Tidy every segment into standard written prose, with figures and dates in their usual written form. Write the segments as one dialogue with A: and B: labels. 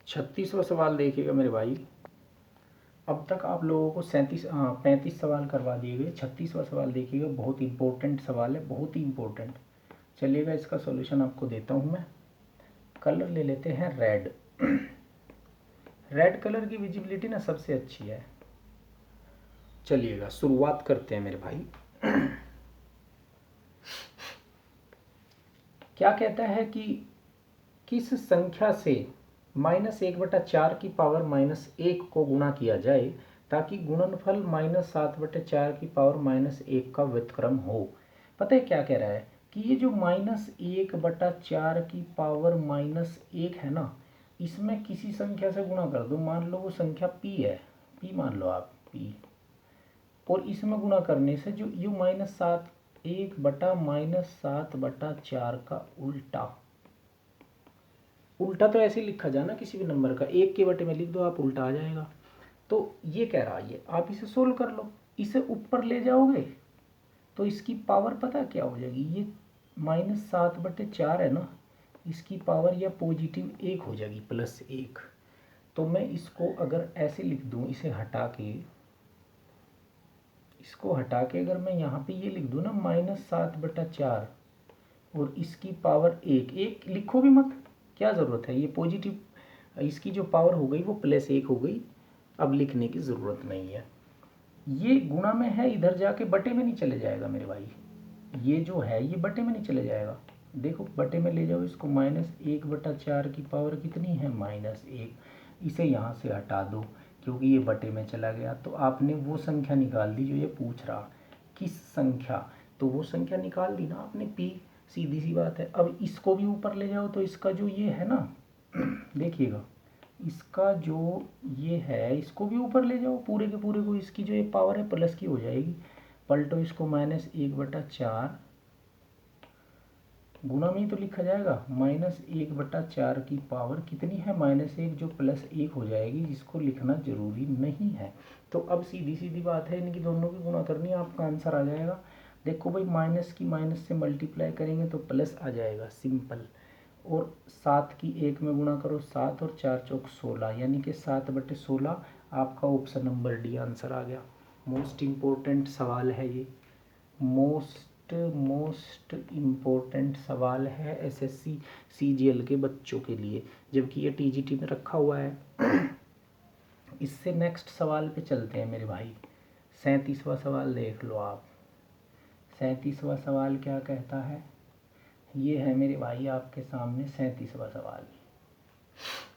A: 36वां सवाल देखिएगा मेरे भाई। अब तक आप लोगों को 35 सवाल करवा दिए गए। 36वां सवाल देखिएगा, बहुत इंपॉर्टेंट सवाल है, बहुत ही इंपॉर्टेंट। चलिएगा इसका सॉल्यूशन आपको देता हूँ मैं। कलर ले लेते हैं रेड। रेड कलर की विजिबिलिटी ना सबसे अच्छी है। चलिएगा शुरुआत करते हैं मेरे भाई। क्या कहता है कि किस संख्या से -1/4 की पावर -1 को गुणा किया जाए ताकि गुणनफल -7/4 की पावर -1 का व्युत्क्रम हो। पता है क्या कह रहा है कि ये जो -1/4 की पावर -1 है ना, इसमें किसी संख्या से गुणा कर दो। मान लो वो संख्या p है, p मान लो आप p, और इसमें गुणा करने से जो यू -1/-7/4 का उल्टा तो ऐसे लिखा जाए ना किसी भी नंबर का, 1 के बटे में लिख दो आप, उल्टा आ जाएगा। तो ये कह रहा है, आप इसे सोल्व कर लो। इसे ऊपर ले जाओगे तो इसकी पावर पता क्या हो जाएगी, ये -7/4 है ना, इसकी पावर या पॉजिटिव 1 हो जाएगी, +1। तो मैं इसको अगर ऐसे लिख दूं, इसे हटा के, इसको हटा के अगर मैं यहाँ पे ये लिख दूं ना -7/4 और इसकी पावर 1 लिखो भी मत, क्या ज़रूरत है, ये पॉजिटिव, इसकी जो पावर हो गई वो +1 हो गई, अब लिखने की ज़रूरत नहीं है। ये गुणा में है, इधर जाके बटे में नहीं चले जाएगा मेरे भाई। ये जो है ये बटे में नहीं चले जाएगा। देखो बटे में ले जाओ इसको, -1/4 की पावर कितनी है, -1। इसे यहाँ से हटा दो क्योंकि ये बटे में चला गया। तो आपने वो संख्या निकाल दी जो ये पूछ रहा, किस संख्या, तो वो संख्या निकाल दी ना आपने, p। सीधी सी बात है। अब इसको भी ऊपर ले जाओ तो इसका जो ये है ना, देखिएगा इसका जो ये है, इसको भी ऊपर ले जाओ पूरे के पूरे को, इसकी जो ये पावर है प्लस की हो जाएगी। पलटो इसको, -1/4 गुणा में ही तो लिखा जाएगा, -1/4 की पावर कितनी है, -1 जो +1 हो जाएगी, जिसको लिखना जरूरी नहीं है। तो अब सीधी सीधी बात है, इनकी दोनों की गुणा करनी है, आपका आंसर आ जाएगा। देखो भाई, माइनस की माइनस से मल्टीप्लाई करेंगे तो प्लस आ जाएगा, सिंपल। और 7 की 1 में गुणा करो, 7 और 4 चौक 16, यानी कि 7/16 आपका ऑप्शन नंबर डी आंसर आ गया। मोस्ट इम्पोर्टेंट सवाल है ये, मोस्ट इम्पोर्टेंट सवाल है एसएससी सीजीएल के बच्चों के लिए, जबकि ये टीजीटी में रखा हुआ है। इससे नेक्स्ट सवाल पे चलते हैं मेरे भाई। 37वां सवाल देख लो आप। 37वां सवाल क्या कहता है, ये है मेरे भाई आपके सामने 37वां सवाल।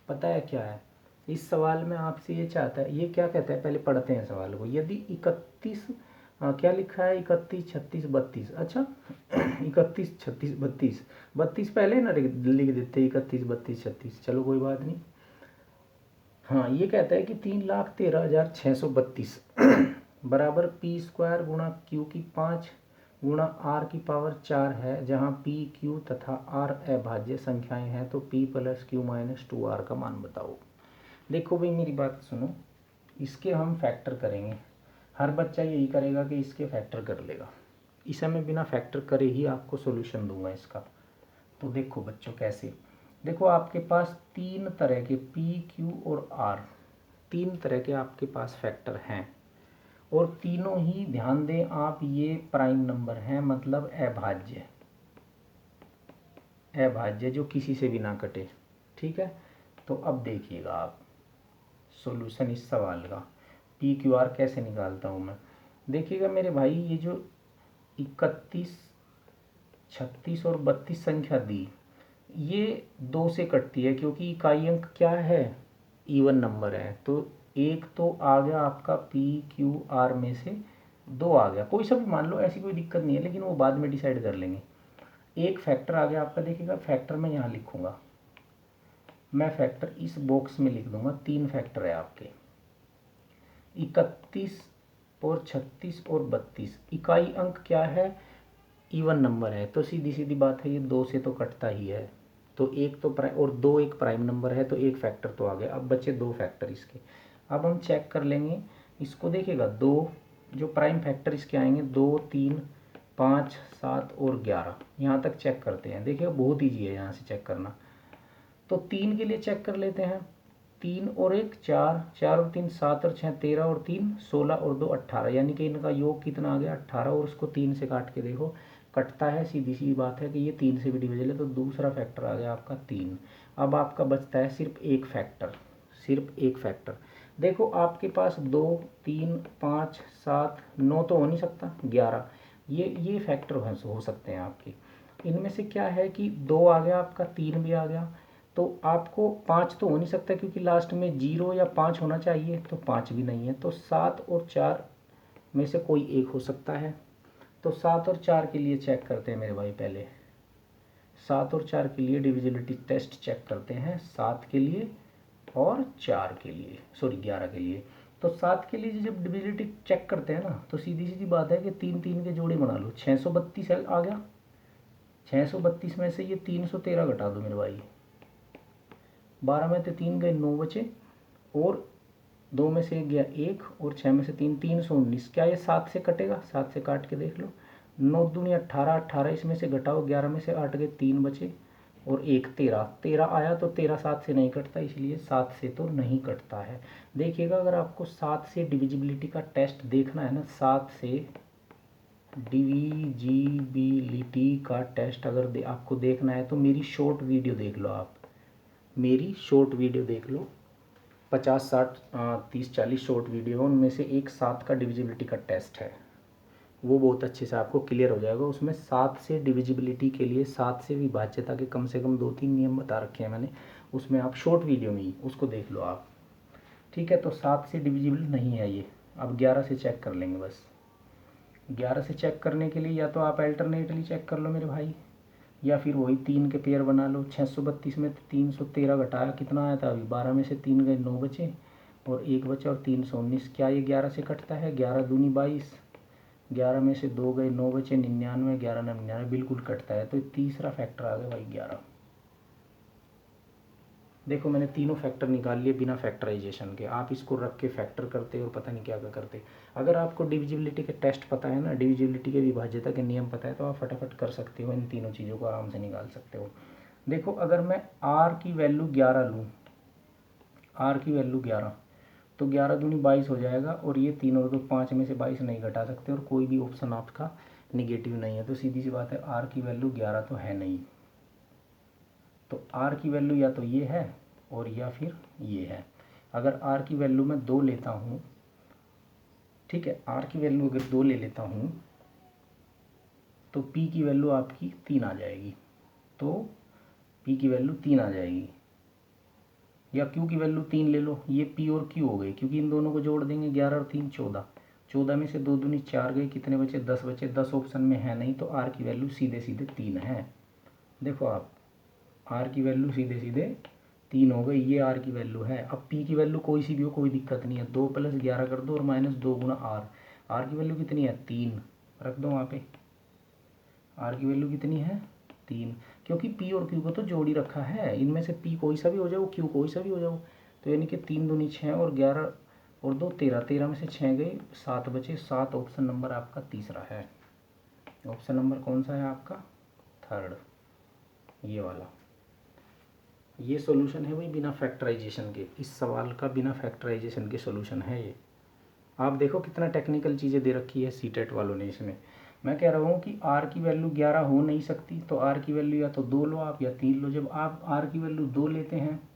A: पता है क्या है इस सवाल में, आपसे ये चाहता है, ये क्या कहता है, पहले पढ़ते हैं सवाल को। यदि 31 क्या लिखा है, 31 36 32, अच्छा 31 36 32, 32 पहले ना लिख देते, 31 32 36, चलो कोई बात नहीं। हाँ, ये कहता है कि 3,13,632 बराबर p² गुणा q की 5 गुणा r की पावर 4 है, जहाँ p q तथा r अभाज्य संख्याएं हैं, तो p + q - 2r का मान बताओ। देखो भाई मेरी बात सुनो, इसके हम फैक्टर करेंगे। हर बच्चा यही करेगा कि इसके फैक्टर कर लेगा। इसे मैं बिना फैक्टर करे ही आपको सॉल्यूशन दूंगा इसका। तो देखो बच्चों कैसे, देखो आपके पास 3 तरह के p q और r, 3 तरह के आपके पास फैक्टर हैं, और तीनों ही ध्यान दें आप, ये प्राइम नंबर हैं, मतलब अभाज्य, जो किसी से भी ना कटे, ठीक है। तो अब देखिएगा आप सॉल्यूशन इस सवाल का, पी क्यू आर कैसे निकालता हूँ मैं। देखिएगा मेरे भाई, ये जो 31 36 और 32 संख्या दी, ये 2 से कटती है, क्योंकि इकाई अंक क्या है, इवन नंबर है। तो एक तो आ गया आपका पी क्यू आर में से, 2 आ गया, कोई सा भी मान लो, ऐसी कोई दिक्कत नहीं है, लेकिन वो बाद में डिसाइड कर लेंगे। एक फैक्टर आ गया आपका, देखिएगा फैक्टर मैं यहाँ लिखूंगा, मैं फैक्टर इस बॉक्स में लिख दूंगा। 3 फैक्टर है आपके, 31 और 36 और 32। इकाई अंक क्या है, इवन नंबर है, तो सीधी सीधी बात है, ये 2 से तो कटता ही है। तो एक तो प्राइम और 2 एक प्राइम नंबर है, तो एक फैक्टर तो आ गया। अब बचे 2 फैक्टर इसके, अब हम चेक कर लेंगे इसको। देखिएगा 2 जो प्राइम फैक्टर इसके आएंगे, 2 3 5 7 और 11, यहाँ तक चेक करते हैं। देखिएगा बहुत ईजी है यहाँ से चेक करना। तो 3 के लिए चेक कर लेते हैं, 3 और 1 4, 4 और 3 7 और 6 13 और 3 16 और 2 18, यानी कि इनका योग कितना आ गया 18। और उसको 3 से काट के देखो कटता है, सीधी सी बात है कि ये 3 से भी डिविजिबल है, तो दूसरा फैक्टर आ गया आपका 3। अब आपका बचता है सिर्फ एक फैक्टर, सिर्फ एक फैक्टर। देखो आपके पास 2 3 5 7 9 तो हो नहीं सकता, 11 ये फैक्टर हो सकते हैं आपके। इनमें से क्या है कि 2 आ गया आपका, 3 भी आ गया, तो आपको 5 तो हो नहीं सकता क्योंकि लास्ट में 0 या 5 होना चाहिए, तो 5 भी नहीं है। तो 7 और 4 में से कोई एक हो सकता है। तो 7 और 4 के लिए चेक करते हैं मेरे भाई, पहले 7 और 4 के लिए डिविजिबिलिटी टेस्ट चेक करते हैं, 7 के लिए और 4 के लिए, सॉरी 11 के लिए। तो 7 के लिए जब डिविजिबिलिटी चेक करते हैं ना, तो सीधी सीधी बात है कि 3 3 के जोड़े बना लो, 632 आ गया। 632 में से ये 313 घटा दो मेरे भाई, 12 में से 3 गए 9 बचे, और 2 में से 1 गया 1, और 6 में से 3 319। क्या ये 7 से कटेगा? 7 से काट के देख लो, 9 दूनी 18, 18 इसमें से घटाओ, 11 में से 8 गए 3 बचे, और 1 13, 13 आया, तो 13 7 से नहीं कटता, इसलिए 7 से तो नहीं कटता है। देखिएगा अगर आपको 7 से डिविजिबिलिटी का टेस्ट देखना है ना, 7 से डिविजिबिलिटी का टेस्ट अगर आपको देखना है तो मेरी शॉर्ट वीडियो देख लो, आप मेरी शॉर्ट वीडियो देख लो, 50 60 30 40 शॉर्ट वीडियो, उनमें से एक 7 का डिविजिबिलिटी का टेस्ट है, वो बहुत अच्छे से आपको क्लियर हो जाएगा। उसमें 7 से डिविजिबिलिटी के लिए 7 से विभाज्यता के कम से कम 2-3 नियम बता रखे हैं मैंने, उसमें आप शॉर्ट वीडियो में ही उसको देख लो आप, ठीक है। तो 7 से डिविजिबल नहीं है ये। अब 11 से चेक कर लेंगे बस। 11 से चेक करने के लिए या तो आप अल्टरनेटली चेक कर लो मेरे भाई, या फिर वही 3 के पेयर बना लो। 632 में 313 घटाया कितना आया था अभी, 12 में से 3 गए 9 बचे, और 1 बचा, और 319। क्या ये 11 से कटता है? 11 दूनी 22, 11 में से 2 गए 9 बचे, 99, 11 99, बिल्कुल कटता है। तो तीसरा फैक्टर आ गया भाई 11। देखो मैंने तीनों फैक्टर निकाल लिए बिना फैक्टराइजेशन के, आप इसको रख के फैक्टर करते और पता नहीं क्या क्या करते। अगर आपको डिविजिबिलिटी के टेस्ट पता है ना, डिविजिबिलिटी के विभाज्यता के नियम पता है, तो आप फटाफट कर सकते हो, इन तीनों चीज़ों को आराम से निकाल सकते हो। देखो अगर मैं आर की वैल्यू 11 लूँ, आर की वैल्यू 11, तो 11 दूनी 22 हो जाएगा, और ये 3 और 2 5 में से 22 नहीं घटा सकते, और कोई भी ऑप्शन आपका निगेटिव नहीं है। तो सीधी सी बात है, आर की वैल्यू 11 तो है नहीं। तो आर की वैल्यू या तो ये है और या फिर ये है। अगर आर की वैल्यू मैं 2 लेता हूँ, ठीक है, आर की वैल्यू अगर 2 ले लेता हूँ, तो पी की वैल्यू आपकी 3 आ जाएगी। तो पी की वैल्यू 3 आ जाएगी, या क्यू की वैल्यू 3 ले लो, ये पी और क्यू हो गई, क्योंकि इन दोनों को जोड़ देंगे, 11 और 3 14, 14 में से 2 दूनी 4 गई, कितने बचे? 10 बचे। 10 ऑप्शन में है नहीं, तो आर की वैल्यू सीधे सीधे 3 है। देखो आप, आर की वैल्यू सीधे सीधे 3 हो गई, ये आर की वैल्यू है। अब पी की वैल्यू कोई सी भी हो, कोई दिक्कत नहीं है, 2 + 11 कर दो और -2 गुना आर। आर की वैल्यू कितनी है? 3, रख दो वहाँ पे। आर की वैल्यू कितनी है? 3, क्योंकि पी और क्यू को तो जोड़ ही रखा है, इनमें से पी कोई सा भी हो जाओ, क्यू कोई सा भी हो जाओ। तो यानी कि 3 दूनी 6 और 11 और 2 13, 13 में से 6 गए, 7 बचे, 7 ऑप्शन नंबर आपका तीसरा है। ऑप्शन नंबर कौन सा है आपका? थर्ड, ये वाला। ये सॉल्यूशन है भाई बिना फैक्टराइजेशन के, इस सवाल का बिना फैक्टराइजेशन के सॉल्यूशन है ये। आप देखो कितना टेक्निकल चीज़ें दे रखी है सीटेट वालों ने इसमें। मैं कह रहा हूँ कि आर की वैल्यू 11 हो नहीं सकती, तो आर की वैल्यू या तो 2 लो आप, या 3 लो। जब आप आर की वैल्यू 2 लेते हैं,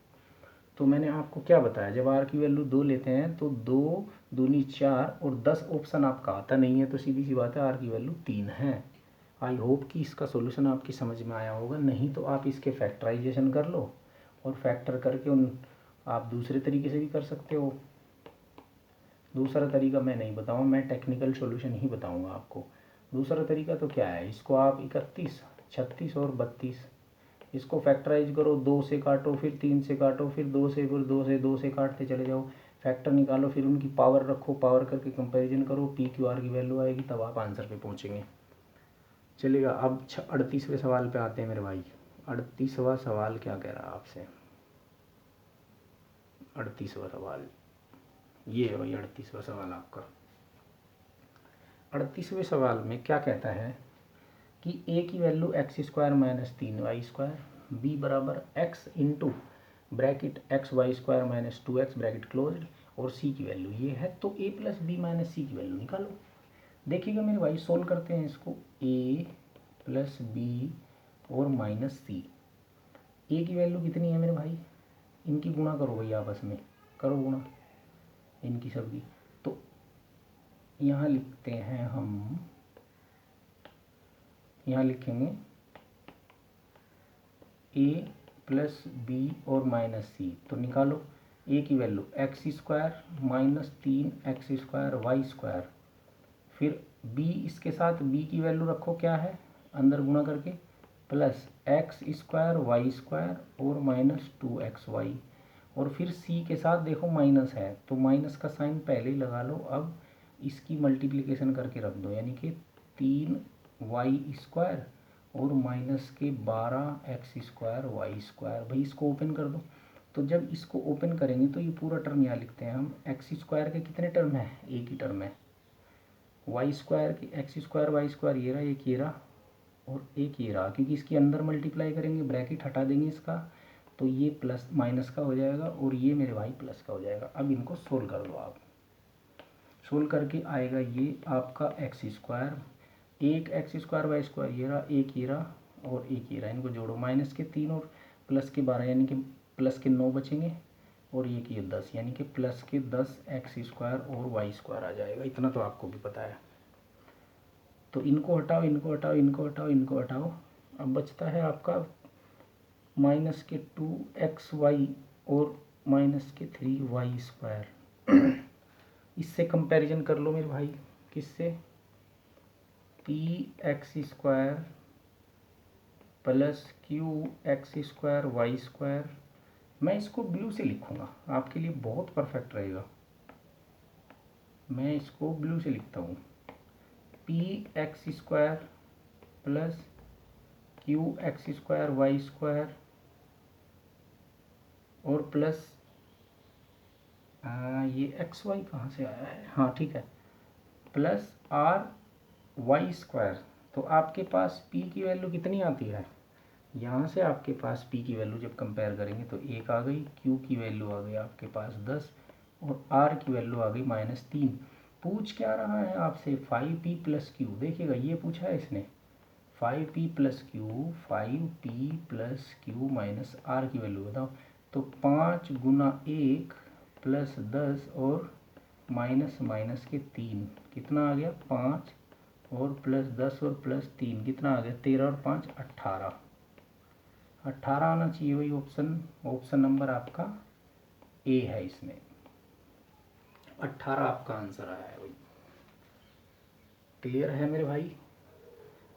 A: तो मैंने आपको क्या बताया, जब आर की वैल्यू 2 लेते हैं तो 2 दूनी 4 और 10 ऑप्शन आपका आता नहीं है, तो सीधी सी बात है आर की वैल्यू 3 है। आई होप कि इसका सोल्यूशन आपकी समझ में आया होगा। नहीं तो आप इसके फैक्टराइजेशन कर लो, और फैक्टर करके उन आप दूसरे तरीके से भी कर सकते हो। दूसरा तरीका मैं नहीं बताऊँ, मैं टेक्निकल सॉल्यूशन ही बताऊँगा आपको। दूसरा तरीका तो क्या है, इसको आप 31 36 और 32 इसको फैक्टराइज करो, 2 से काटो, फिर 3 से काटो, फिर 2 से, फिर 2 से काटते चले जाओ, फैक्टर निकालो, फिर उनकी पावर रखो, पावर करके कंपैरिजन करो, पी क्यू आर की वैल्यू आएगी, तब आप आंसर पे पहुँचेंगे। चलिएगा, अब 38वें सवाल पे आते हैं मेरे भाई। 38वां सवाल क्या कह रहा है आपसे? 38वां सवाल ये है भाई। 38वां सवाल आपका, 38वें सवाल में क्या कहता है कि ए की वैल्यू x² - 3y², बी बराबर x into bracket x y square minus 2x bracket closed और c की वैल्यू ये है। तो a plus B minus C की वैल्यू निकालो। देखिएगा मेरे भाई, सोल्व करते हैं इसको। a प्लस बी और माइनस सी, a की वैल्यू कितनी है मेरे भाई, इनकी गुणा करो भाई, आपस में करो गुणा इनकी सबकी। तो यहाँ लिखते हैं हम, यहाँ लिखेंगे a प्लस बी और माइनस सी। तो निकालो a की value x square minus 3x square y square, फिर b इसके साथ b की वैल्यू रखो क्या है अंदर गुणा करके, plus x square y square और माइनस 2xy, और फिर c के साथ देखो माइनस है तो माइनस का साइन पहले ही लगा लो। अब इसकी मल्टीप्लिकेशन करके रख दो, यानी कि 3y स्क्वायर और माइनस के 12x स्क्वायर वाई स्क्वायर। भाई इसको ओपन कर दो। तो जब इसको ओपन करेंगे तो ये पूरा टर्म यहाँ लिखते हैं हम। एक्स स्क्वायर के कितने टर्म है, एक ही टर्म है। वाई स्क्वायर की एक्स स्क्वायर वाई स्क्वायर ये रहा, एक ये रहा और एक ये रहा, क्योंकि इसके अंदर मल्टीप्लाई करेंगे, ब्रैकेट हटा देंगे इसका, तो ये प्लस माइनस का हो जाएगा और ये मेरे भाई प्लस का हो जाएगा। अब इनको सोल्व कर दो आप। सोल्व करके आएगा ये आपका एक्स स्क्वायर, एक एक्स स्क्वायर वाई स्क्वायर ये रहा, एक ये रहा और एक ये रहा, इनको जोड़ो, माइनस के 3 और प्लस के 12 यानी कि प्लस के 9 बचेंगे और ये की 10, यानी कि प्लस के 10 एक्स स्क्वायर और वाई स्क्वायर आ जाएगा। इतना तो आपको भी पता है। तो इनको हटाओ, इनको हटाओ, इनको हटाओ, इनको हटाओ, अब बचता है आपका माइनस के 2xy और माइनस के 3y स्क्वायर। इससे कंपैरिजन कर लो मेरे भाई, किससे, P x square plus Q x square y square. मैं इसको ब्लू से लिखूँगा, आपके लिए बहुत परफेक्ट रहेगा। मैं इसको ब्लू से लिखता हूँ, P x square plus Q x square y square और प्लस ये एक्स वाई कहाँ से आया है, हाँ ठीक है, प्लस आर वाई स्क्वायर। तो आपके पास p की वैल्यू कितनी आती है, यहाँ से आपके पास p की वैल्यू जब कंपेयर करेंगे तो 1 आ गई, q की वैल्यू आ गई आपके पास 10 और r की वैल्यू आ गई -3। पूछ क्या रहा है आपसे, 5p प्लस क्यू। देखिएगा ये पूछा है इसने 5p plus Q, 5p plus Q minus r की वैल्यू बताओ। तो 5 गुना 1 प्लस 10 और माइनस माइनस के 3, कितना आ गया 5 और प्लस 10 और प्लस 3 कितना आ गया 13 और 5 18। 18 आना चाहिए वही ऑप्शन, ऑप्शन नंबर आपका ए है, इसमें 18 आपका आंसर आया है। वही क्लियर है मेरे भाई,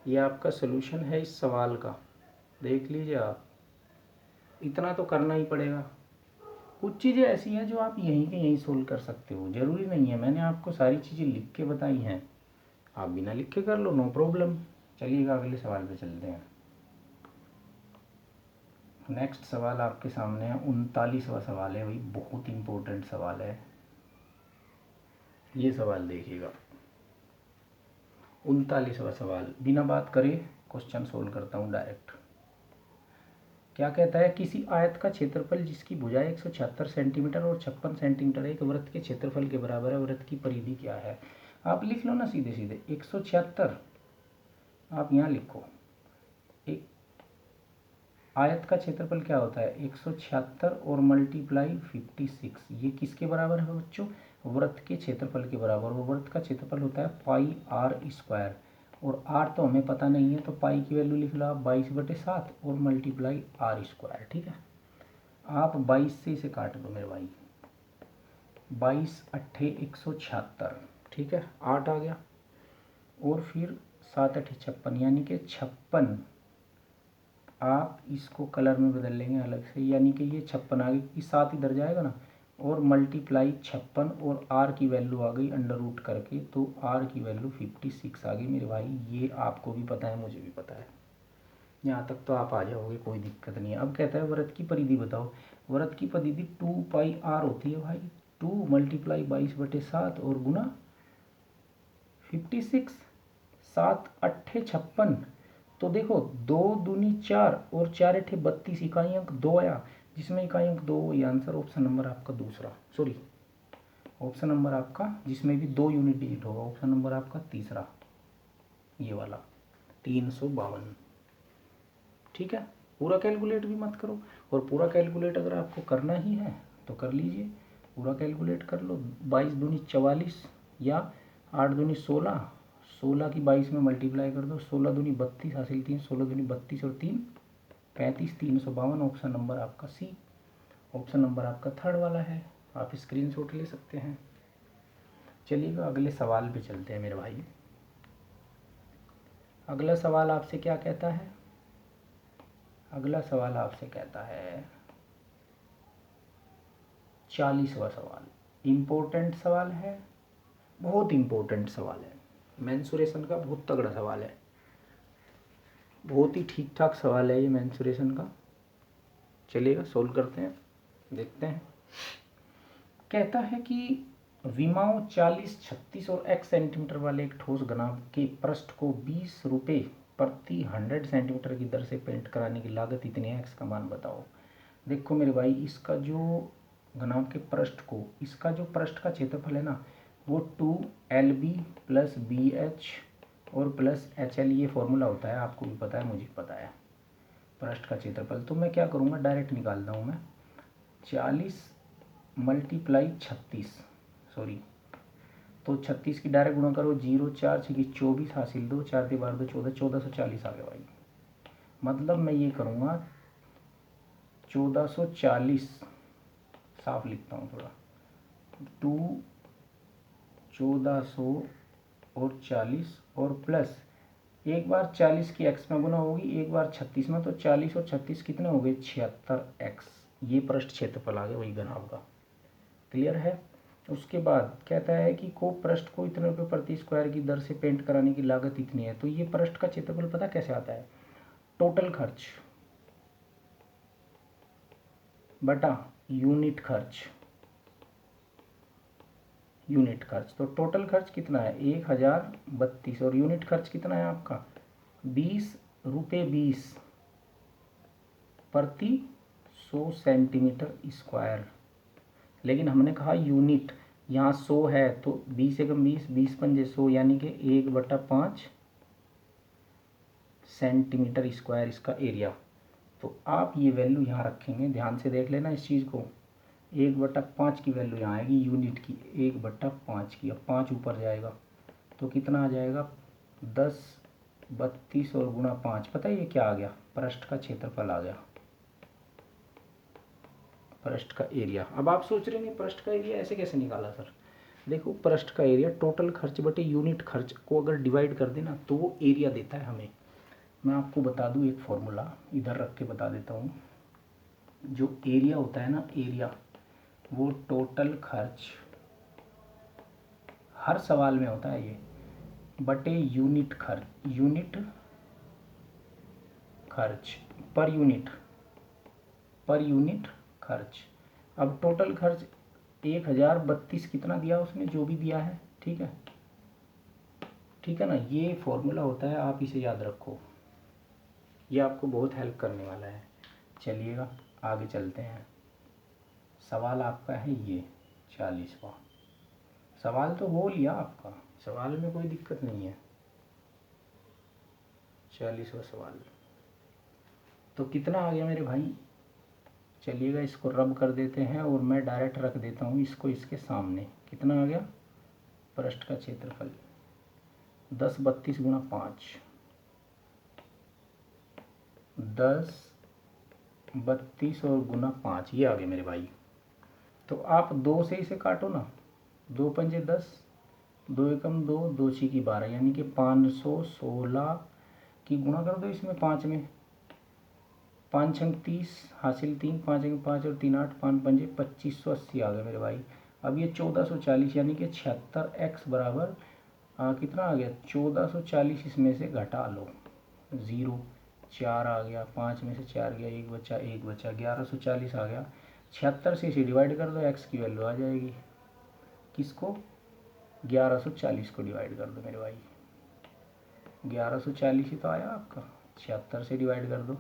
A: ये आपका सोल्यूशन है इस सवाल का, देख लीजिए आप। इतना तो करना ही पड़ेगा। कुछ चीज़ें ऐसी हैं जो आप यहीं के यहीं सोल्व कर सकते हो, ज़रूरी नहीं है मैंने आपको सारी चीज़ें लिख के बताई हैं, आप बिना लिख के कर लो, नो प्रॉब्लम। चलिएगा अगले सवाल पे चलते हैं। नेक्स्ट सवाल आपके सामने है, 39वां सवाल है, वही बहुत इंपॉर्टेंट सवाल है। ये सवाल देखिएगा, 39वां सवाल, बिना बात करे क्वेश्चन सोल्व करता हूँ डायरेक्ट। क्या कहता है, किसी आयत का क्षेत्रफल जिसकी भुजाएं 176 सेंटीमीटर और 56 सेंटीमीटर एक वृत्त के क्षेत्रफल के बराबर है, वृत्त की परिधि क्या है। आप लिख लो ना सीधे सीधे 176, आप यहाँ लिखो, एक आयत का क्षेत्रफल क्या होता है 176 और मल्टीप्लाई 56, ये किसके बराबर है बच्चों, वृत्त के क्षेत्रफल के बराबर। और वृत्त का क्षेत्रफल होता है पाई आर स्क्वायर, और आर तो हमें पता नहीं है तो पाई की वैल्यू लिख लो आप 22/7 और मल्टीप्लाई आर स्क्वायर। ठीक है, आप 22 से इसे काट दो मेरे भाई, 22 अट्ठे 176, ठीक है 8 आ गया, और फिर 7 अट्ठे 56 यानी कि 56। आप इसको कलर में बदल लेंगे अलग से, यानी कि ये 56 आ गई, क्योंकि 7 इधर जाएगा ना, और मल्टीप्लाई 56 और आर की वैल्यू आ गई अंडर रूट करके, तो आर की वैल्यू 56 आ गई मेरे भाई। ये आपको भी पता है, मुझे भी पता है, यहाँ तक तो आप आ जाओगे, कोई दिक्कत नहीं है। अब कहता है वृत्त की परिधि बताओ। वृत्त की परिधि 2 पाई आर होती है भाई, 2 मल्टीप्लाई 22/7 और गुना 56, 7 अट्ठे 56। तो देखो 2 दूनी 4 और 4 अट्ठे 32, इकाई अंक 2 आया, जिसमें इकाई अंक 2, ये आंसर ऑप्शन नंबर आपका दूसरा, सॉरी ऑप्शन नंबर आपका जिसमें भी 2 यूनिट डिजिट होगा, ऑप्शन नंबर आपका तीसरा, ये वाला 352। ठीक है, पूरा कैलकुलेट भी मत करो, और पूरा कैलकुलेट अगर आपको करना ही है तो कर लीजिए, पूरा कैलकुलेट कर लो। 22 दूनी 44 या 8 दूनी 16, 16 की 22 में मल्टीप्लाई कर दो, 16 दूनी 32 हासिल 3, 16 दूनी 32 और 3 35, 352। ऑप्शन नंबर आपका सी, ऑप्शन नंबर आपका थर्ड वाला है। आप स्क्रीनशॉट ले सकते हैं। चलिएगा अगले सवाल पे चलते हैं मेरे भाई। अगला सवाल आपसे क्या कहता है, अगला सवाल आपसे कहता है 40वां सवाल। इम्पोर्टेंट सवाल है, बहुत इम्पोर्टेंट सवाल है, मेंसुरेशन का बहुत तगड़ा सवाल है, बहुत ही ठीक ठाक सवाल है ये मेंसुरेशन का। चलिएगा सोल्व करते हैं, देखते हैं। कहता है कि विमाओं 40, 36 और x सेंटीमीटर वाले एक ठोस घनाभ के पृष्ठ को 20 रुपये प्रति 100 सेंटीमीटर की दर से पेंट कराने की लागत इतनी है, x का मान बताओ। देखो मेरे भाई, इसका जो घनाभ के पृष्ठ को, इसका जो पृष्ठ का क्षेत्रफल है ना, वो 2LB प्लस BH और प्लस HL, ये फॉर्मूला होता है, आपको भी पता है, मुझे पता है, पृष्ठ का क्षेत्रफल। तो मैं क्या करूँगा, डायरेक्ट निकालता हूँ मैं, 40 मल्टीप्लाई 36, सॉरी, तो 36 की डायरेक्ट गुणा करो, 0 4 6 24 हासिल 2, 4 3 12 14, 1440 आ गया भाई। मतलब मैं ये करूँगा 1440, साफ लिखता हूँ थोड़ा, 2 1440 और प्लस एक बार 40 की x में गुना होगी, एक बार 36 में, तो 40 और 36 कितने हो गए, 76x। ये पृष्ठ क्षेत्रफल आ गया वही घनाभ का। क्लियर है। उसके बाद कहता है कि को पृष्ठ को इतने रुपये प्रति स्क्वायर की दर से पेंट कराने की लागत इतनी है। तो ये पृष्ठ का क्षेत्रफल पता कैसे आता है, टोटल खर्च बटा यूनिट खर्च, यूनिट खर्च। तो टोटल खर्च कितना है, 1032, और यूनिट खर्च कितना है आपका, 20 रुपये 20 प्रति 100 सेंटीमीटर स्क्वायर। लेकिन हमने कहा यूनिट, यहाँ 100 है तो 20 एकम 20, 20 पंजे 100, यानी कि 1/5 सेंटीमीटर स्क्वायर इसका एरिया। तो आप ये वैल्यू यहाँ रखेंगे, ध्यान से देख लेना इस चीज़ को, 1/5 की वैल्यू यहाँ आएगी यूनिट की, 1/5 की। अब 5 ऊपर जाएगा तो कितना आ जाएगा, 10 32 और गुणा 5, पता है ये क्या आ गया, पृष्ठ का क्षेत्रफल आ गया, पृष्ठ का एरिया। अब आप सोच रहे हैं पृष्ठ का एरिया ऐसे कैसे निकाला सर। देखो, पृष्ठ का एरिया टोटल खर्च बटे यूनिट खर्च को अगर डिवाइड कर देना तो वो एरिया देता है हमें। मैं आपको बता दूं एक फॉर्मूला, इधर रख के बता देता हूँ। जो एरिया होता है ना, एरिया, वो टोटल खर्च, हर सवाल में होता है ये, बटे यूनिट खर्च, यूनिट खर्च पर यूनिट खर्च। अब टोटल खर्च 1032 कितना दिया उसने, जो भी दिया है, ठीक है, ठीक है ना। ये फॉर्मूला होता है, आप इसे याद रखो, ये आपको बहुत हेल्प करने वाला है। चलिएगा आगे चलते हैं। सवाल आपका है ये 40वां सवाल, तो हो लिया आपका, सवाल में कोई दिक्कत नहीं है। 40वां सवाल तो कितना आ गया मेरे भाई, चलिएगा इसको रब कर देते हैं और मैं डायरेक्ट रख देता हूँ इसको इसके सामने। कितना आ गया, पृष्ठ का क्षेत्रफल 10 32 गुणा 5, 10 32 और गुना 5, ये आ गए मेरे भाई। तो आप 2 से इसे काटो ना, 2 पंजे 10, 2 एकम 2, 2 छी की 12, यानी कि 516 की गुणा कर दो इसमें 5 में, 5 छंग 30 हासिल 3, 5 एकम 5 और 3 8, 5 पंजे 2580 आ गए मेरे भाई। अब ये 1440 यानी कि 76x बराबर कितना आ गया, 1440 इसमें से घटा लो, 0 4 आ गया, 5 में से 4 गया, 1 बचा 1140 आ गया। 76 से इसे डिवाइड कर दो, x की वैल्यू आ जाएगी, किसको, 1140 को डिवाइड कर दो मेरे भाई, 1140 ही तो आया आपका, 76 से डिवाइड कर दो।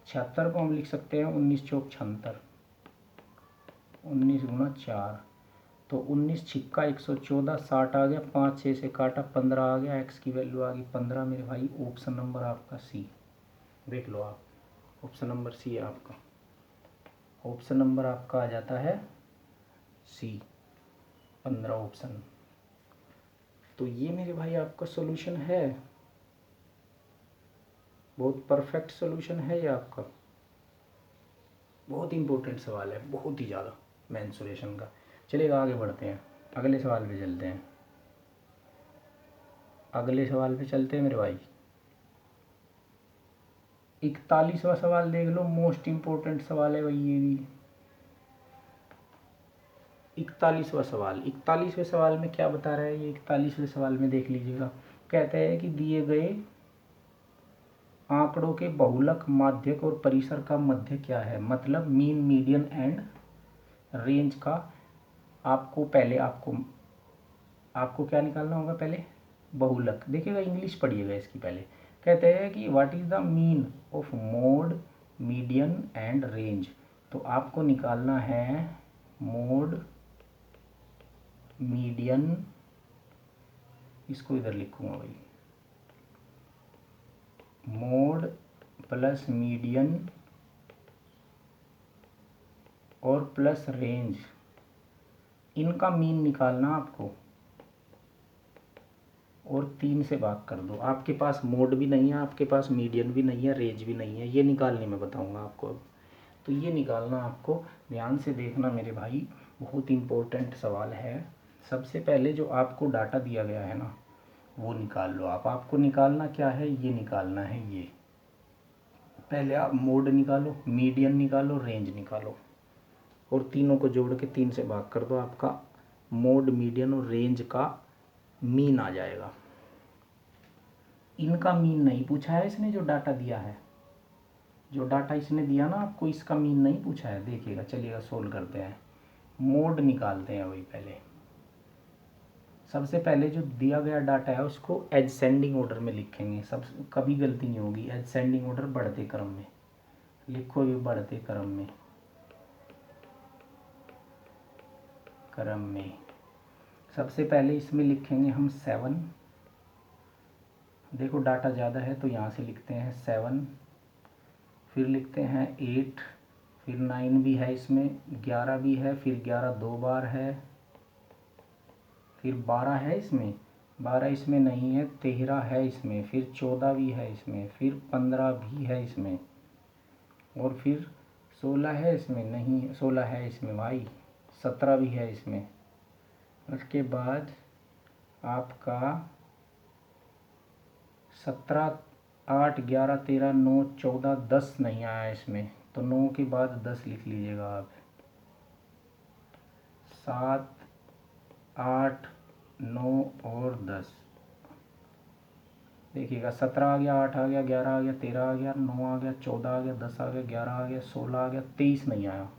A: 76 को हम लिख सकते हैं 19 चौक 76, 19 गुना 4, तो 19 छिक्का 114, 60 आ गया, 5 6 से काटा 15 आ गया, एक्स की वैल्यू आ गई 15 मेरे भाई। ऑप्शन नंबर आपका सी, देख लो आप, ऑप्शन नंबर सी है आपका, ऑप्शन नंबर आपका आ जाता है सी, 15 ऑप्शन। तो ये मेरे भाई आपका सॉल्यूशन है, बहुत परफेक्ट सॉल्यूशन है ये आपका। बहुत इंपॉर्टेंट सवाल है, बहुत ही ज़्यादा मेंसुरेशन का। चलिएगा आगे बढ़ते हैं, अगले सवाल पे चलते हैं, अगले सवाल पे चलते हैं मेरे भाई। 41वां सवाल देख लो, मोस्ट इम्पोर्टेंट सवाल है भाई ये भी। 41वां सवाल, 41वें सवाल में क्या बता रहा है ये, 41वें सवाल में देख लीजिएगा। कहते हैं कि दिए गए आंकड़ों के बहुलक, माध्यक और परिसर का मध्य क्या है, मतलब मीन, मीडियन एंड रेंज का। आपको पहले आपको क्या निकालना होगा, पहले बहुलक। देखिएगा इंग्लिश पढ़िएगा इसकी पहले। कहते हैं कि what is the mean of mode, median and range. तो आपको निकालना है मोड, मीडियन, इसको इधर लिखूंगा भाई, मोड प्लस मीडियन और प्लस रेंज, इनका मीन निकालना आपको, और 3 से भाग कर दो। आपके पास मोड भी नहीं है, आपके पास मीडियन भी नहीं है, रेंज भी नहीं है, ये निकालने में बताऊंगा आपको अब। तो ये निकालना आपको, ध्यान से देखना मेरे भाई, बहुत इम्पोर्टेंट सवाल है। सबसे पहले जो आपको डाटा दिया गया है ना, वो निकाल लो आप। आपको निकालना क्या है, ये निकालना है ये। पहले आप मोड निकालो, मीडियन निकालो, रेंज निकालो, और तीनों को जोड़ के 3 से भाग कर दो। आपका मोड, मीडियन और रेंज का मीन आ जाएगा। इनका मीन नहीं पूछा है इसने, जो डाटा दिया है, जो डाटा इसने दिया ना आपको, इसका मीन नहीं पूछा है। देखिएगा, चलिएगा सोल्व करते हैं। मोड निकालते हैं वही पहले। सबसे पहले जो दिया गया डाटा है उसको एडसेंडिंग ऑर्डर में लिखेंगे, सब कभी गलती नहीं होगी। एडसेंडिंग ऑर्डर बढ़ते क्रम में लिखो, ये बढ़ते क्रम में, क्रम में। सबसे पहले इसमें लिखेंगे हम 7। देखो डाटा ज़्यादा है तो यहाँ से लिखते हैं 7, फिर लिखते हैं 8, फिर 9 भी है इसमें, 11 भी है, फिर 11 2 बार है, फिर 12 है इसमें, 12 इसमें नहीं है, 13 है इसमें, फिर 14 भी है इसमें, फिर 15 भी है इसमें, और फिर 16 है इसमें, नहीं 16 है इसमें भाई, 17 भी है इसमें। उसके बाद आपका 17, 8, 11, 13, 9, 14, 10 नहीं आया इसमें, तो 9 के बाद 10 लिख लीजिएगा आप। 7, 8, 9 और 10। देखिएगा 17 आ गया, 8 आ गया, 11 आ गया, 13 आ गया, 9 आ गया, 14 आ गया, 10 आ गया, 11 आ गया, 16 आ गया, 23 नहीं आया,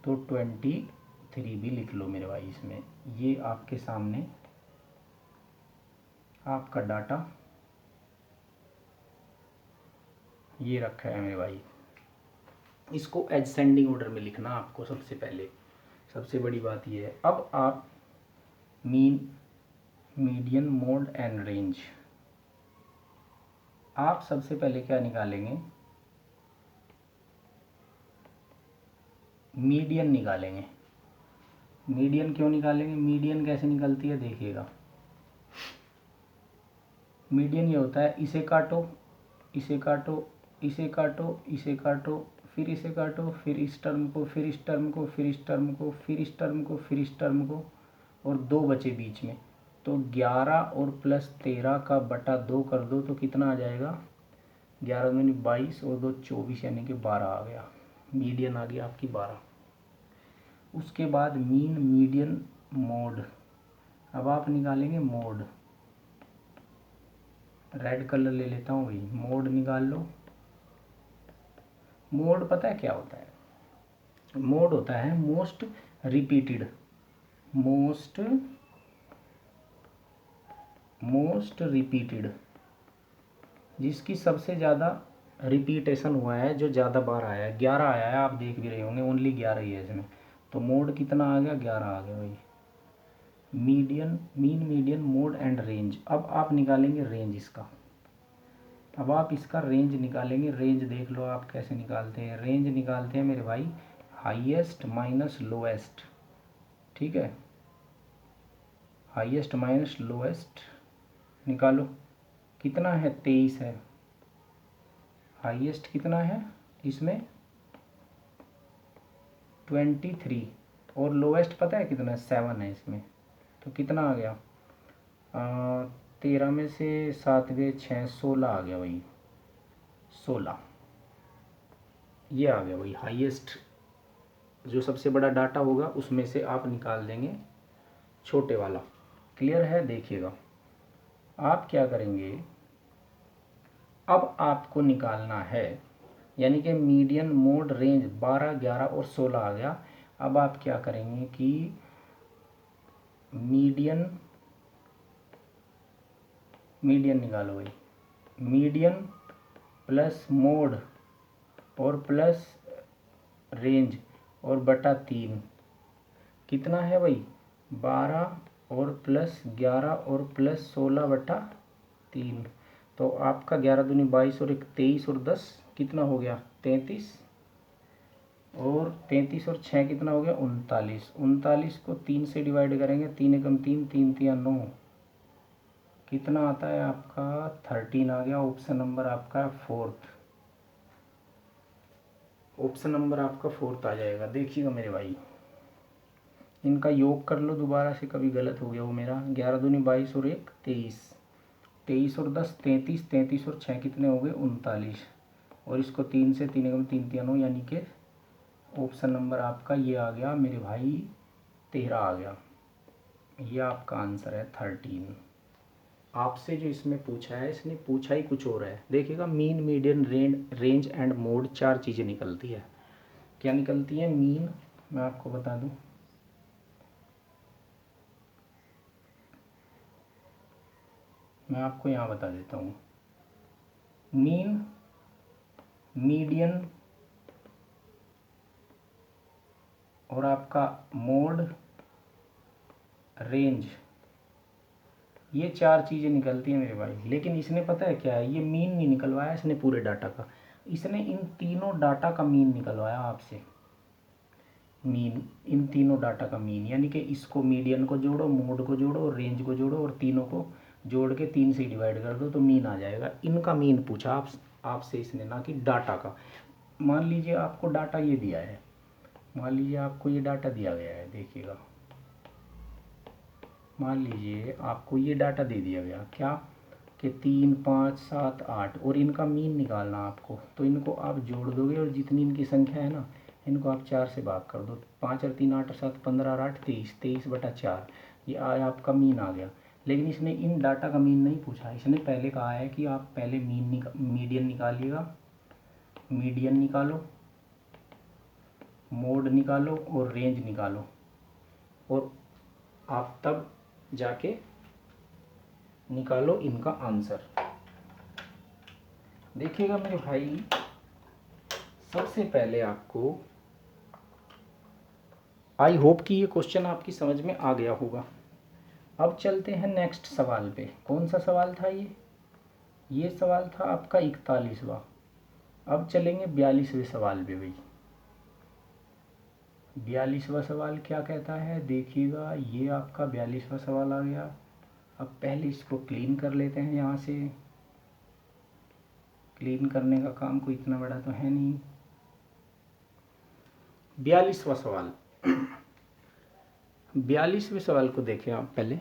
A: तो 23 भी लिख लो मेरे भाई इसमें। ये आपके सामने आपका डाटा ये रखा है मेरे भाई। इसको एडसेंडिंग ऑर्डर में लिखना आपको सबसे पहले, सबसे बड़ी बात ये है। अब आप mean, median, mode and range, आप सबसे पहले क्या निकालेंगे, मीडियन निकालेंगे। मीडियन क्यों निकालेंगे, मीडियन कैसे निकलती है देखिएगा। मीडियन ये होता है, इसे काटो, इसे काटो, इसे काटो, इसे काटो, फिर इसे काटो, फिर इस टर्म को, फिर इस टर्म को, फिर इस टर्म को, फिर इस टर्म को, फिर इस टर्म को, और 2 बचे बीच में। तो 11 और प्लस 13 का बटा 2 कर दो तो कितना आ जाएगा, 11 दूनी 22 और 2 24, यानी कि 12 आ गया। मीडियन आ गया आपकी 12। उसके बाद मीन, मीडियन, मोड। अब आप निकालेंगे मोड, रेड कलर ले लेता हूँ भाई, मोड निकाल लो। मोड पता है क्या होता है, मोड होता है मोस्ट रिपीटेड, मोस्ट रिपीटेड, जिसकी सबसे ज़्यादा रिपीटेशन हुआ है, जो ज़्यादा बार आया है। 11 आया है, आप देख भी रहे होंगे, ओनली 11 ही है इसमें। तो मोड कितना आ गया, 11 आ गया भाई। Median, mean, median, mode and range. अब आप निकालेंगे रेंज इसका, अब आप इसका रेंज निकालेंगे। रेंज देख लो आप कैसे निकालते हैं। रेंज निकालते हैं मेरे भाई हाईएस्ट माइनस लोएस्ट, ठीक है, हाईएस्ट माइनस लोएस्ट निकालो। कितना है, 23 है। हाईएस्ट कितना है इसमें, 23, और लोएस्ट पता है कितना है, 7 है इसमें। तो कितना आ गया, 13 में से 7 गए 6, 16 आ गया भाई, 16 ये आ गया भाई। हाईएस्ट जो सबसे बड़ा डाटा होगा उसमें से आप निकाल देंगे छोटे वाला। क्लियर है, देखिएगा आप क्या करेंगे। अब आपको निकालना है, यानी कि मीडियन, मोड, रेंज 12, 11 और 16 आ गया। अब आप क्या करेंगे कि मीडियन, मीडियन निकालो भाई। मीडियन प्लस मोड और प्लस रेंज और बटा 3 कितना है भाई, 12 और प्लस 11 और प्लस 16 बटा 3। तो आपका 11 दूनी 22 और 1 23 और 10 कितना हो गया, 33, और 33 और 6 कितना हो गया, 39। 39 को 3 से डिवाइड करेंगे, 3 एकम 3, 3 तिया 9, कितना आता है आपका 13 आ गया। ऑप्शन नंबर आपका 4th, ऑप्शन नंबर आपका 4th आ जाएगा। देखिएगा मेरे भाई, इनका योग कर लो दोबारा से, कभी गलत हो गया वो मेरा। 11 दूनी 22 और 1 23, 23 और 10 33, 33 और 6 कितने हो गए, 39, और इसको 3 से 3 एकम 3 तिया 9, यानी कि ऑप्शन नंबर आपका ये आ गया मेरे भाई 13 आ गया। ये आपका आंसर है 13। आपसे जो इसमें पूछा है, इसने पूछा ही कुछ और है। देखिएगा mean, median, range and mode 4 चीज़ें निकलती है। क्या निकलती है, मीन मैं आपको बता दूं, मैं आपको यहाँ बता देता हूँ। मीन, मीडियन और आपका मोड, रेंज, ये 4 चीज़ें निकलती हैं मेरे भाई। लेकिन इसने पता है क्या है, ये मीन नहीं निकलवाया इसने पूरे डाटा का, इसने इन तीनों डाटा का मीन निकलवाया आपसे। मीन, इन तीनों डाटा का मीन, यानी कि इसको मीडियन को जोड़ो, मोड को जोड़ो और रेंज को जोड़ो, और तीनों को जोड़ के 3 से डिवाइड कर दो तो मीन आ जाएगा। इनका मीन पूछा आपसे इसने, ना कि डाटा का। मान लीजिए आपको डाटा ये दिया है, मान लीजिए आपको ये डाटा दिया गया है, देखिएगा मान लीजिए आपको ये डाटा दे दिया गया, क्या कि 3, 5, 7, 8, और इनका मीन निकालना आपको। तो इनको आप जोड़ दोगे और जितनी इनकी संख्या है ना, इनको आप 4 से भाग कर दो। 5 और 3 8 और 7 15 और 8 23, 23 बटा 4, ये आया आपका मीन आ गया। लेकिन इसने इन डाटा का मीन नहीं पूछा, इसने पहले कहा है कि आप पहले मीडियन निकालिएगा, मीडियन निकालो, मोड निकालो और रेंज निकालो, और आप तब जाके निकालो इनका आंसर। देखिएगा मेरे भाई, सबसे पहले आपको, आई होप कि ये क्वेश्चन आपकी समझ में आ गया होगा। अब चलते हैं नेक्स्ट सवाल पे। कौन सा सवाल था ये सवाल था आपका 41वां। अब चलेंगे 42वें सवाल पे भाई। 42वां सवाल क्या कहता है, देखिएगा ये आपका 42वां सवाल आ गया। अब पहले इसको क्लीन कर लेते हैं, यहाँ से क्लीन करने का काम कोई इतना बड़ा तो है नहीं। 42वां सवाल, 42वें सवाल को देखें आप पहले।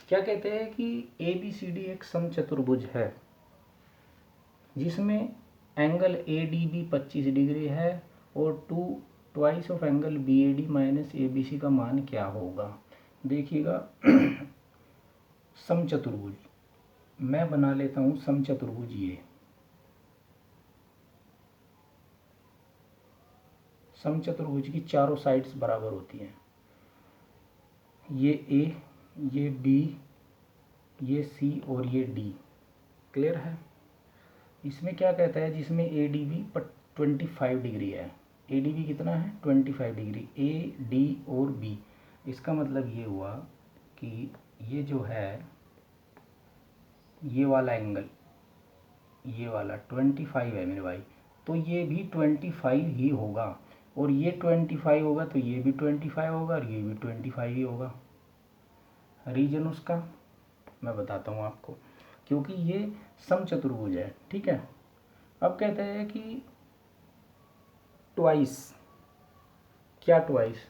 A: क्या कहते हैं कि ABCD एक समचतुर्भुज है जिसमें एंगल ADB 25 डिग्री है और twice of angle BAD minus ABC का मान क्या होगा। देखिएगा समचतुर्भुज, मैं बना लेता हूँ समचतुर्भुज। ये समचतुर्भुज की चारों साइड्स बराबर होती हैं, ये A, ये B, ये C और ये D। क्लियर है। इसमें क्या कहता है, जिसमें ADB 25 डिग्री है, ए डी बी कितना है 25 डिग्री, ए डी और बी। इसका मतलब ये हुआ कि ये जो है ये वाला एंगल, ये वाला 25 है मेरे भाई, तो ये भी 25 ही होगा, और ये 25 होगा तो ये भी 25 होगा, और ये भी 25 ही होगा। रीजन उसका मैं बताता हूँ आपको, क्योंकि ये समचतुर्भुज है, ठीक है। अब कहते हैं कि ट्वाइस, क्या ट्वाइस,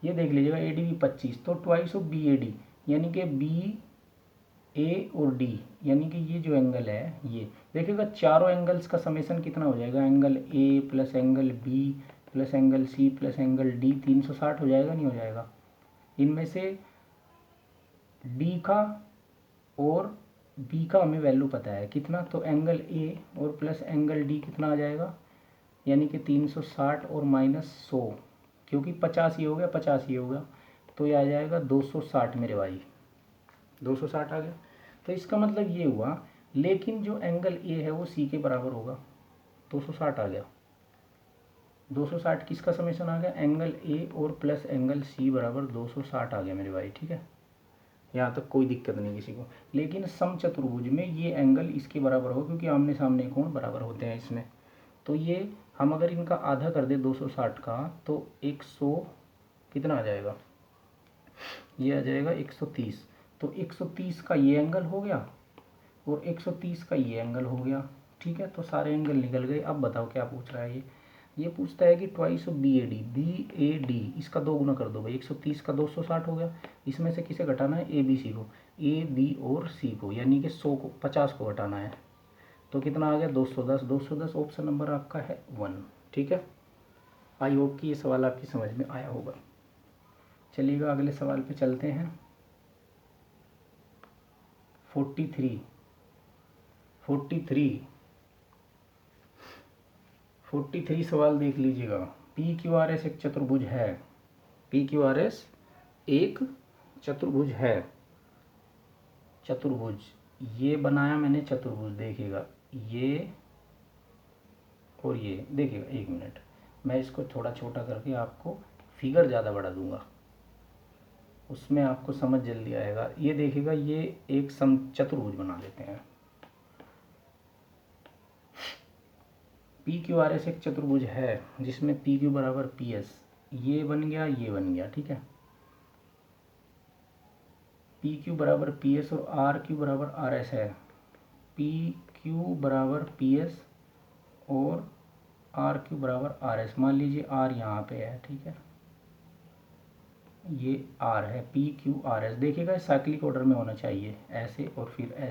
A: ये देख लीजिएगा ए डी बी 25, तो twice of B A D, यानी कि बी ए और डी, यानी कि ये जो एंगल है ये देखिएगा, चारों एंगल्स का समेशन कितना हो जाएगा, angle A plus angle B plus angle C plus angle D 360 हो जाएगा, नहीं हो जाएगा। इनमें से डी का और बी का हमें वैल्यू पता है कितना, तो एंगल ए और प्लस एंगल डी कितना आ जाएगा, यानी कि 360 और -100, क्योंकि 50 ये हो गया 50 ये हो गया, तो ये आ जाएगा 260 मेरे भाई, 260 आ गया। तो इसका मतलब ये हुआ, लेकिन जो एंगल ए है वो सी के बराबर होगा, 260 आ गया। 260 किसका समेशन आ गया, एंगल ए और प्लस एंगल सी बराबर 260 आ गया मेरे भाई, ठीक है। यहाँ तक कोई दिक्कत नहीं किसी को। लेकिन समचतुर्भुज में ये एंगल इसके बराबर हो, क्योंकि आमने सामने कोण बराबर होते हैं इसमें। तो ये हम अगर इनका आधा कर दे 260 का, तो 100 कितना आ जाएगा, ये आ जाएगा 130। तो 130 का ये एंगल हो गया और 130 का ये एंगल हो गया, ठीक है। तो सारे एंगल निकल गए। अब बताओ क्या पूछ रहा है ये पूछता है कि twice of B A D इसका 2 गुना कर दो भाई, 130 का 260 हो गया। इसमें से किसे घटाना है, ए बी सी को, ए बी और सी को, यानी कि 100 को 50 को घटाना है, तो कितना आ गया 210। 210 ऑप्शन नंबर आपका है 1, ठीक है। आई होप कि ये सवाल आपकी समझ में आया होगा। चलिएगा अगले सवाल पे चलते हैं। 43 सवाल देख लीजिएगा। पी क्यू आर एस एक चतुर्भुज है, पी क्यू आर एस एक चतुर्भुज है, चतुर्भुज ये बनाया मैंने चतुर्भुज, देखिएगा ये और ये, देखिएगा 1 मिनट, मैं इसको थोड़ा छोटा करके आपको फिगर ज़्यादा बढ़ा दूंगा, उसमें आपको समझ जल्दी आएगा। ये देखिएगा ये एक चतुर्भुज बना लेते हैं। पी क्यू आर एस एक चतुर्भुज है जिसमें पी क्यू बराबर पी एस, ये बन गया ये बन गया, ठीक है। पी क्यू बराबर पी एस और आर क्यू बराबर आर एस है। पी क्यू बराबर पी एस और आर क्यू बराबर आर एस, मान लीजिए आर यहाँ पे है, ठीक है, ये आर है, पी क्यू आर एस। देखिएगा साइक्लिक ऑर्डर में होना चाहिए, ऐसे और फिर ऐसे।